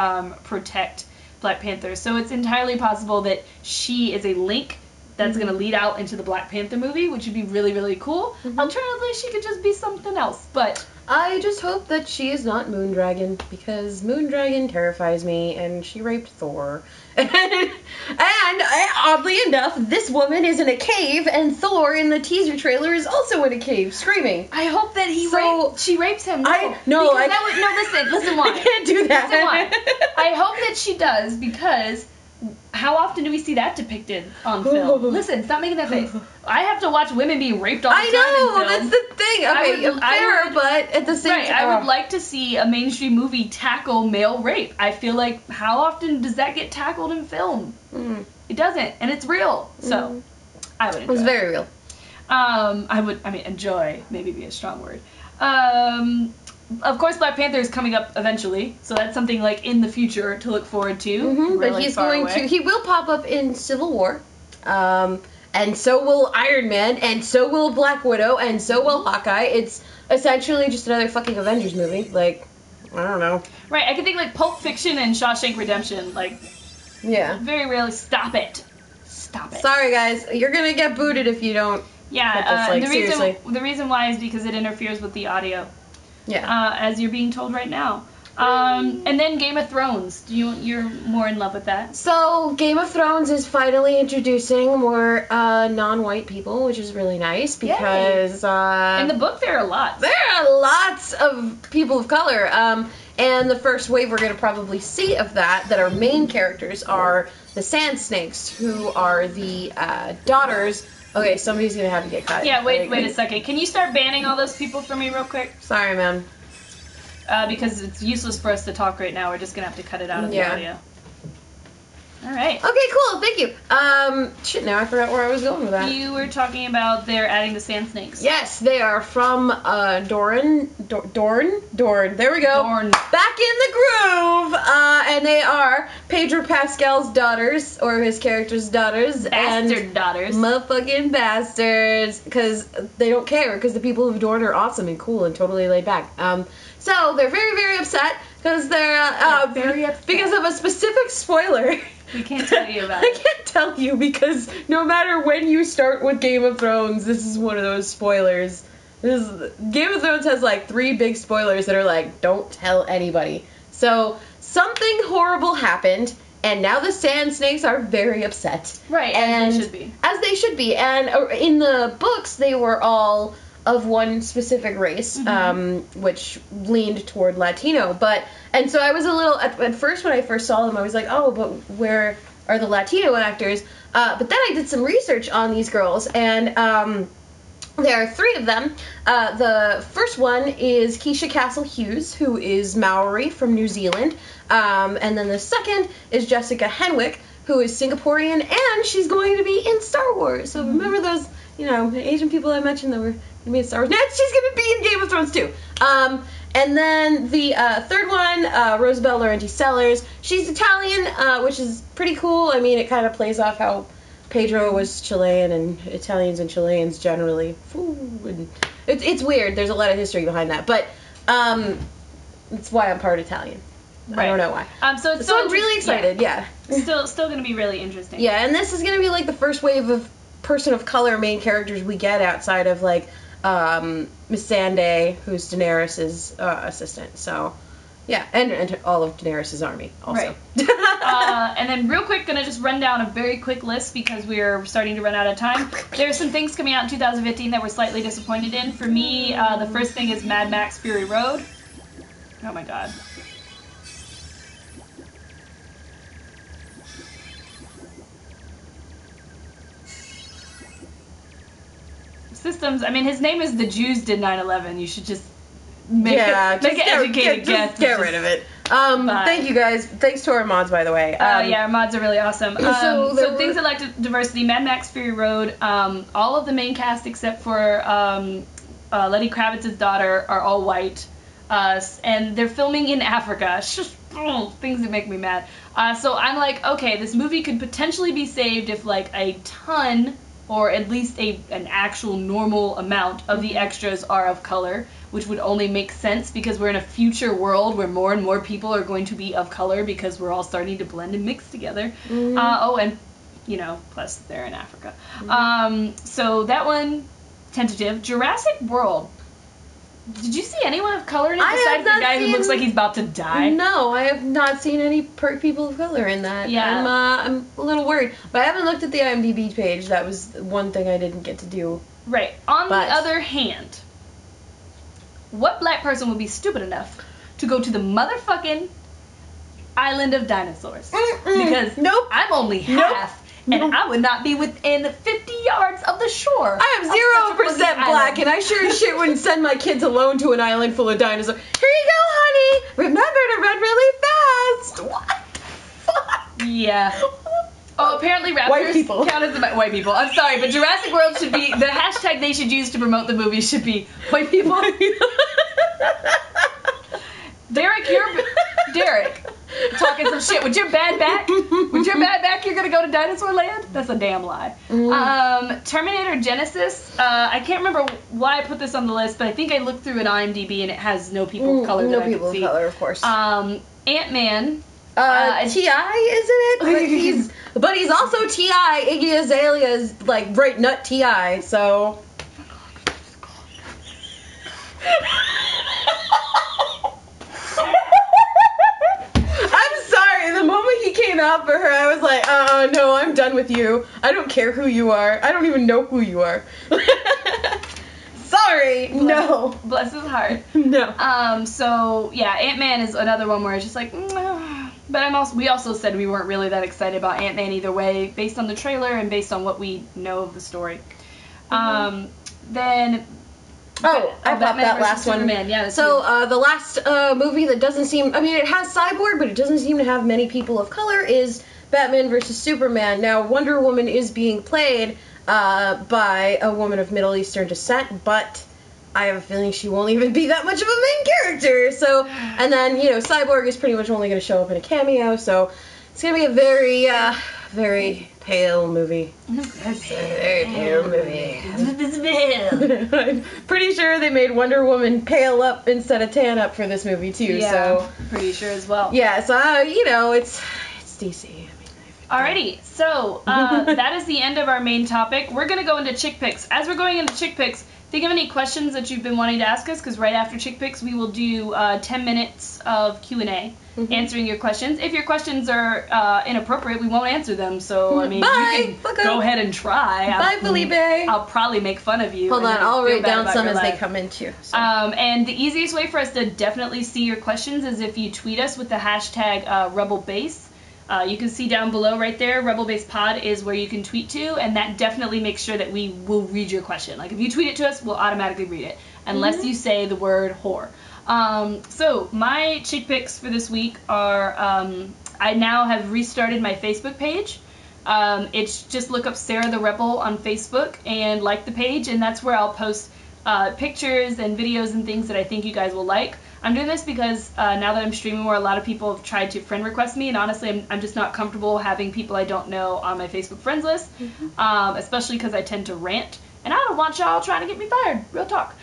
protect Black Panther. So it's entirely possible that she is a link that's going to lead out into the Black Panther movie, which would be really, really cool. Alternatively, she could just be something else. But I just hope that she is not Moondragon, because Moondragon terrifies me, and she raped Thor. And oddly enough, this woman is in a cave, and Thor in the teaser trailer is also in a cave, screaming. I hope that she rapes him. Listen why. I can't do that. Listen why. I hope that she does, because how often do we see that depicted on film? Listen, stop making that face. I have to watch women being raped all the time in film. That's the thing. Okay, but at the same time... I would like to see a mainstream movie tackle male rape. I feel like, how often does that get tackled in film? It doesn't, and it's real. So, I would enjoy it. It's very real. Enjoy, maybe be a strong word. Of course, Black Panther is coming up eventually, so that's something like in the future to look forward to. But he's going to. He will pop up in Civil War, and so will Iron Man, and so will Black Widow, and so will Hawkeye. It's essentially just another fucking Avengers movie. Like, I don't know. Right, I can think like Pulp Fiction and Shawshank Redemption. Like, very rarely. Stop it. Sorry, guys, you're gonna get booted if you don't. Yeah, the reason why is because it interferes with the audio. Yeah. As you're being told right now. And then Game of Thrones. You're more in love with that? So, Game of Thrones is finally introducing more non-white people, which is really nice because... in the book, there are lots. There are lots of people of color. And the first wave we're going to probably see of that our main characters are the Sand Snakes, who are the daughters... Okay, somebody's going to have to get cut. Yeah, wait a second. Can you start banning all those people for me real quick? Sorry, man. Because it's useless for us to talk right now. We're just going to have to cut it out of the audio. All right. Okay, cool. Thank you. Now I forgot where I was going with that. You were talking about they're adding the Sand Snakes. Yes, they are from Dorne. There we go. Dorne. Back in the groove. And they are Pedro Pascal's daughters, or his character's daughters. Bastard daughters. Motherfucking bastards. Because they don't care, because the people of Dorne are awesome and cool and totally laid back. So they're very, very upset because they're very upset because of a specific spoiler. We can't tell you about it. I can't tell you because no matter when you start with Game of Thrones, this is one of those spoilers. Game of Thrones has like 3 big spoilers that are like, don't tell anybody. So something horrible happened, and now the Sand Snakes are very upset. Right, as they should be. As they should be. And in the books, they were all of one specific race, which leaned toward Latino. And so I was a little, at first when I first saw them, I was like, oh, but where are the Latino actors? But then I did some research on these girls, and there are 3 of them. The first one is Keisha Castle-Hughes, who is Maori from New Zealand. And then the second is Jessica Henwick, who is Singaporean, and she's going to be in Star Wars. So remember those, Asian people I mentioned that were going to be in Star Wars? Now she's going to be in Game of Thrones too. And then the third one, Rosabelle Laurenti Sellers. She's Italian, which is pretty cool. I mean, it kind of plays off how Pedro was Chilean, and Italians and Chileans generally. And it's weird. There's a lot of history behind that, but that's why I'm part Italian. Right. I don't know why. So I'm really excited. Yeah. Still going to be really interesting. Yeah, and this is going to be like the first wave of person of color main characters we get outside of like Miss Sande, who's Daenerys' assistant. So. Yeah, and all of Daenerys' army also. Right. And then real quick, gonna just run down a very quick list because we're starting to run out of time. There's some things coming out in 2015 that we're slightly disappointed in. For me, the first thing is Mad Max Fury Road. Oh my god. Systems, I mean, his name is The Jews Did 9/11. You should just make an educated guess. Get rid of it. Thank you guys. Thanks to our mods, by the way. Yeah, our mods are really awesome. So things that like diversity: Mad Max Fury Road. All of the main cast except for Lenny Kravitz's daughter are all white, and they're filming in Africa. It's just things that make me mad. So I'm like, okay, this movie could potentially be saved if like a ton, or at least an actual normal amount of the extras are of color, which would only make sense because we're in a future world where more and more people are going to be of color because we're all starting to blend and mix together. And, plus they're in Africa. So that one, tentative. Jurassic World. Did you see anyone of color in it besides the guy who looks like he's about to die? No, I have not seen any people of color in that. Yeah. I'm a little worried. But I haven't looked at the IMDb page. That was one thing I didn't get to do. Right. On the other hand, what black person would be stupid enough to go to the motherfucking island of dinosaurs? Because I'm only half. And I would not be within 50 yards of the shore. I am 0% black, and I sure as shit wouldn't send my kids alone to an island full of dinosaurs. Here you go, honey. Remember to run really fast. What the fuck? Yeah. Oh, apparently raptors count as white people. I'm sorry, but Jurassic World should be, the hashtag they should use to promote the movie should be white people. Derek, talking some shit. With your bad back, you're gonna go to Dinosaur Land? That's a damn lie. Terminator Genesis. I can't remember why I put this on the list, but I think I looked through an IMDb and it has no people of color. No people of color, of course. Ant-Man. T.I., isn't it? But he's also T.I. Iggy Azalea's right nut T.I. So. I'm sorry. The moment he came out for her, I was like, no, I'm done with you. I don't care who you are. I don't even know who you are. Sorry. No. Bless his heart. No. So yeah, Ant-Man is another one where it's just like, but we also said we weren't really that excited about Ant-Man either way, based on the trailer and based on what we know of the story. Then. I thought that last one. Yeah, so the last movie that doesn't seem, it has Cyborg, but it doesn't seem to have many people of color, is Batman vs. Superman. Now, Wonder Woman is being played by a woman of Middle Eastern descent, but I have a feeling she won't even be that much of a main character. So, and then, Cyborg is pretty much only going to show up in a cameo, so it's going to be a very, very pale movie. Very pale movie. I'm pretty sure they made Wonder Woman pale up instead of tan up for this movie, too. Yeah, so pretty sure as well. Yeah, so, it's DC. Alrighty, so that is the end of our main topic. We're going to go into chick picks. As we're going into chick picks, think of any questions that you've been wanting to ask us, because right after chick picks we will do 10 minutes of Q&A, answering your questions. If your questions are inappropriate, we won't answer them, so, you can go ahead and try. Bye, Felipe. I'll probably make fun of you. Hold on, I'll write down some as they come in, too. So. And the easiest way for us to definitely see your questions is if you tweet us with the hashtag RebelBase. You can see down below right there, Rebel Base Pod is where you can tweet to, and that definitely makes sure that we will read your question. Like, if you tweet it to us, we'll automatically read it, unless you say the word whore. So, my chick picks for this week are, I now have restarted my Facebook page. It's just look up Sarah the Rebel on Facebook and like the page, and that's where I'll post pictures and videos and things that I think you guys will like. I'm doing this because now that I'm streaming more, a lot of people have tried to friend request me, and honestly, I'm just not comfortable having people I don't know on my Facebook friends list, especially because I tend to rant, and I don't want y'all trying to get me fired. Real talk.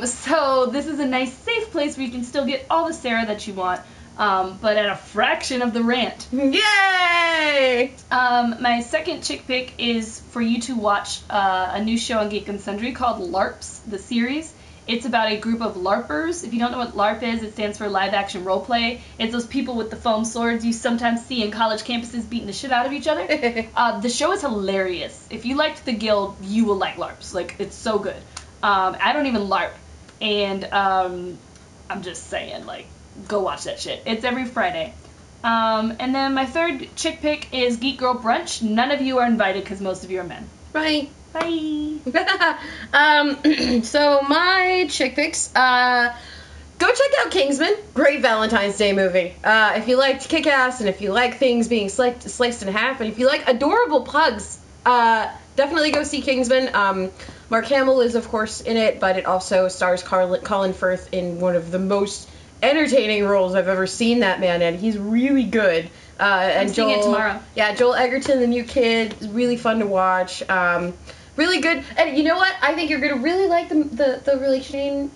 So this is a nice, safe place where you can still get all the Sarah that you want, but at a fraction of the rant. Yay! My second chick pick is for you to watch a new show on Geek and Sundry called LARPs, the series. It's about a group of LARPers. If you don't know what LARP is, it stands for live action role play. It's those people with the foam swords you sometimes see in college campuses beating the shit out of each other. The show is hilarious. If you liked The Guild, you will like LARPs. Like, it's so good. I don't even LARP. And I'm just saying, like, go watch that shit. It's every Friday. And then my third chick pick is Geek Girl Brunch. None of you are invited because most of you are men. Right. Bye. So my chick picks, go check out Kingsman. Great Valentine's Day movie. If you liked Kick-Ass, and if you like things being sliced in half, and if you like adorable pugs, definitely go see Kingsman. Mark Hamill is, of course, in it, but it also stars Colin Firth in one of the most entertaining roles I've ever seen that man in. He's really good. I'm seeing it tomorrow. Yeah, Joel Egerton, the new kid, is really fun to watch. Really good. And you know what? I think you're gonna really like the relation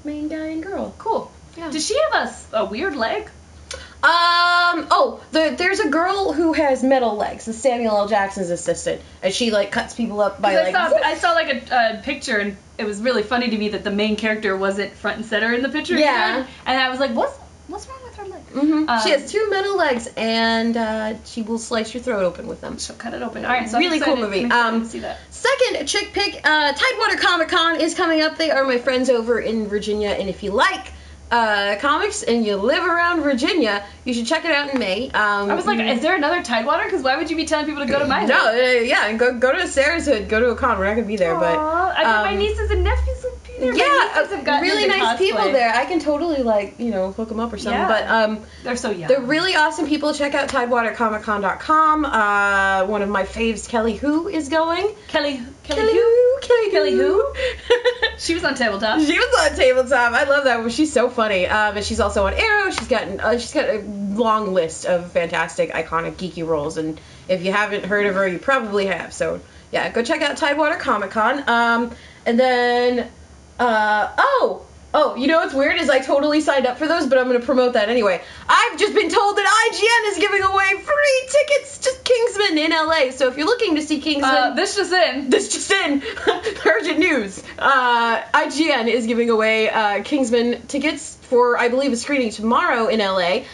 main guy and girl. Cool. Yeah. Does she have a weird leg? There's a girl who has metal legs, the Samuel L. Jackson's assistant, and she like cuts people up by like. I saw like a picture, and it was really funny to me that the main character wasn't front and center in the picture. Yeah. And I was like, what's wrong with her leg? She has 2 metal legs, and she will slice your throat open with them. She'll cut it open. All right, so really cool movie. See that. Second chick pick, Tidewater Comic Con is coming up. They are my friends over in Virginia, and if you like comics and you live around Virginia, you should check it out in May. I was like, is there another Tidewater? Because why would you be telling people to go to my hood? No, yeah, go to Sarah's hood, go to a con. We're not going to be there, but... I got my nieces and nephews will be there. Yeah, really nice people there. I can totally, hook them up or something. Yeah. But they're so young. They're really awesome people. Check out TidewaterComicCon.com. One of my faves, Kelly Who, is going. Kelly Who? She was on Tabletop. She was on Tabletop. I love that. She's so funny. And she's also on Arrow. She's got a long list of fantastic, iconic, geeky roles. And if you haven't heard of her, you probably have. So yeah, go check out Tidewater Comic Con. And then you know what's weird is I totally signed up for those, but I'm going to promote that anyway. I've just been told that IGN is giving away free tickets to Kingsman in LA. So if you're looking to see Kingsman... This just in. Urgent news. IGN is giving away Kingsman tickets for, I believe, a screening tomorrow in LA.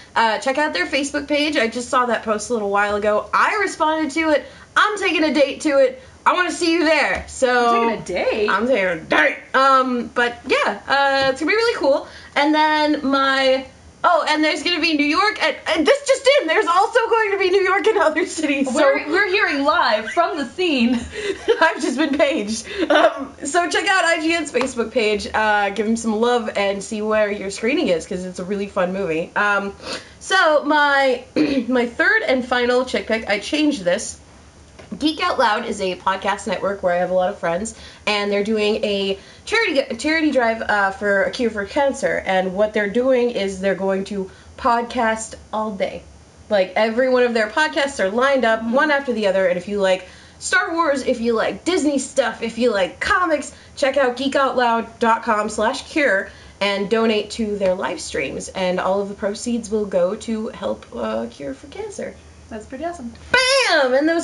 Check out their Facebook page. I just saw that post a little while ago. I responded to it. I'm taking a date to it. I want to see you there. So I'm taking a date? I'm taking a date. But yeah, it's going to be really cool. And then and there's going to be New York, and this just in, there's also going to be New York and other cities. So we're hearing live from the scene. I've just been paged. So check out IGN's Facebook page, give them some love, and see where your screening is, because it's a really fun movie. So my third and final chick pick, I changed this. Geek Out Loud is a podcast network where I have a lot of friends, and they're doing a charity drive for a cure for cancer, and what they're doing is they're going to podcast all day. Like, every one of their podcasts are lined up, one after the other, and if you like Star Wars, if you like Disney stuff, if you like comics, check out geekoutloud.com/cure and donate to their live streams, and all of the proceeds will go to help cure for cancer. That's pretty awesome. Bam! And those are